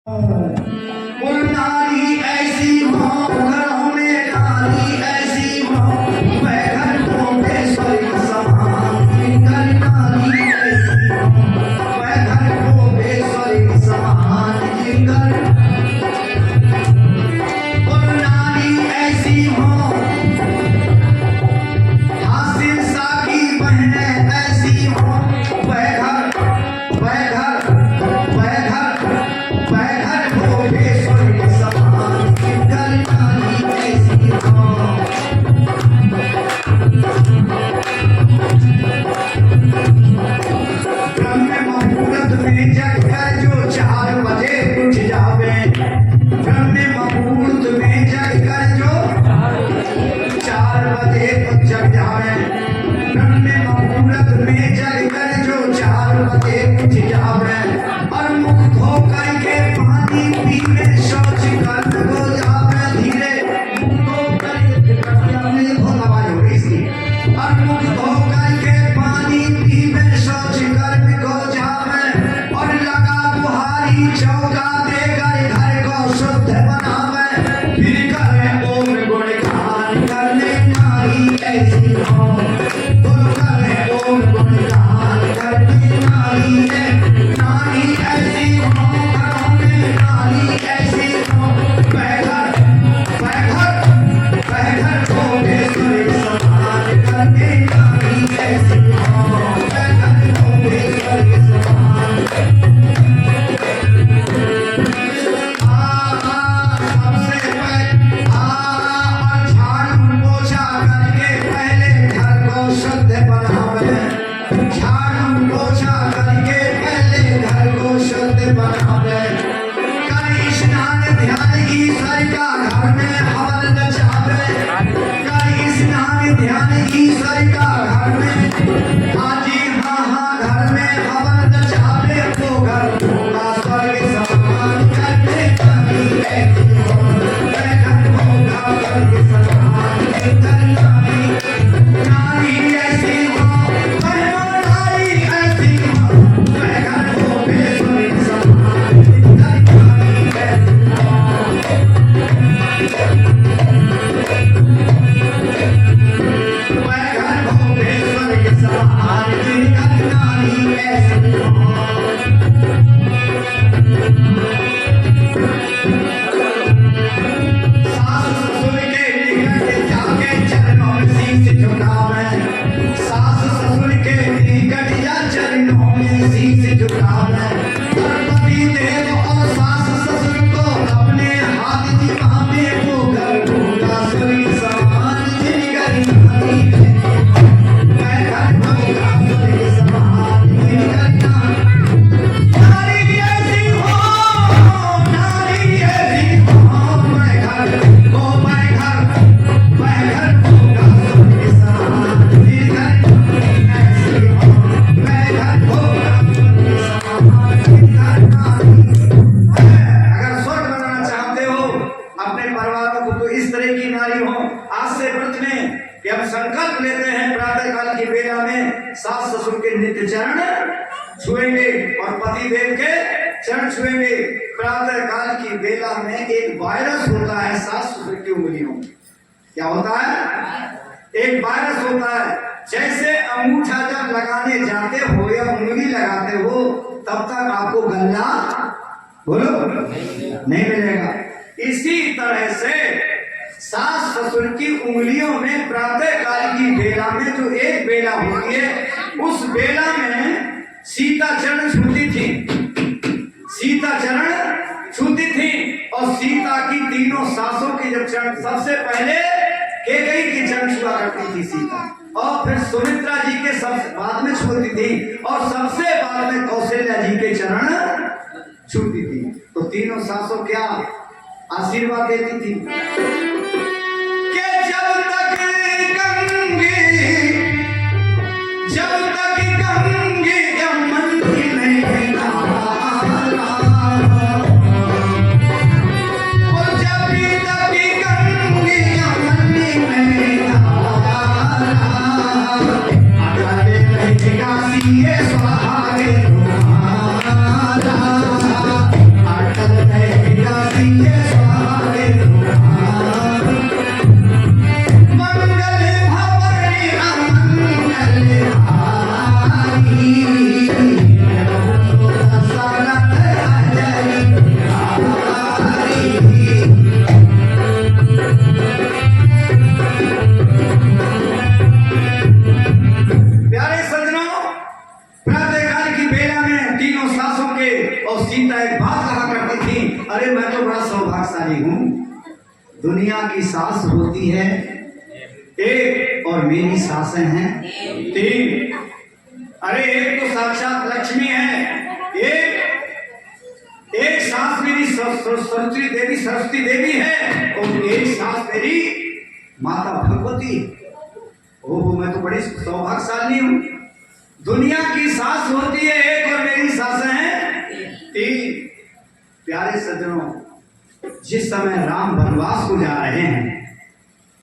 नारी ऐसी हो घरों में, नारी ऐसी हो वह घर को बेस्वरी समान कर, नारी ऐसी हो वह घर को बेस्वरी समान कर। नारी ऐसी हो हासिल साकी बहनें ऐसी हो वह घर सास ससुर के नित्य चरण छुएंगे और पति देव के चरण छुएंगे। प्रातः काल की बेला में एक वायरस होता है सास ससुर की उंगलियों में। क्या होता है? एक वायरस होता है। जैसे अंगूठा जब लगाने जाते हो या उंगली लगाते हो तब तक आपको गल्ला बोलो नहीं मिलेगा। इसी तरह से सास ससुर की उंगलियों में प्रातः काल की बेला में जो एक बेला होती है उस बेला में सीता चरण छूती थी, सीता चरण छूती थी। और सीता की तीनों सासों की जब चरण सबसे पहले कैकेयी की चरण छुआ करती थी सीता, और फिर सुमित्रा जी के सबसे बाद में छूती थी, और सबसे बाद में कौशल्या जी के चरण छूती थी। तो तीनों सासों क्या आशीर्वाद देती थी कि जब तक गंगे यमुन में ये स्वाहा रे तुम्हारा अटल अरे मैं तो बड़ा सौभाग्यशाली हूँ, दुनिया की सास होती है एक और मेरी सासें हैं 3। अरे एक तो साक्षात लक्ष्मी है, एक सास मेरी सरस्वती देवी है और एक सास मेरी माता भगवती। ओहो, मैं तो बड़ी सौभाग्यशाली हूँ। दुनिया की सास होती है एक और मेरी सासें हैं 3। प्यारे सज्जनों, जिस समय राम वनवास को जा रहे हैं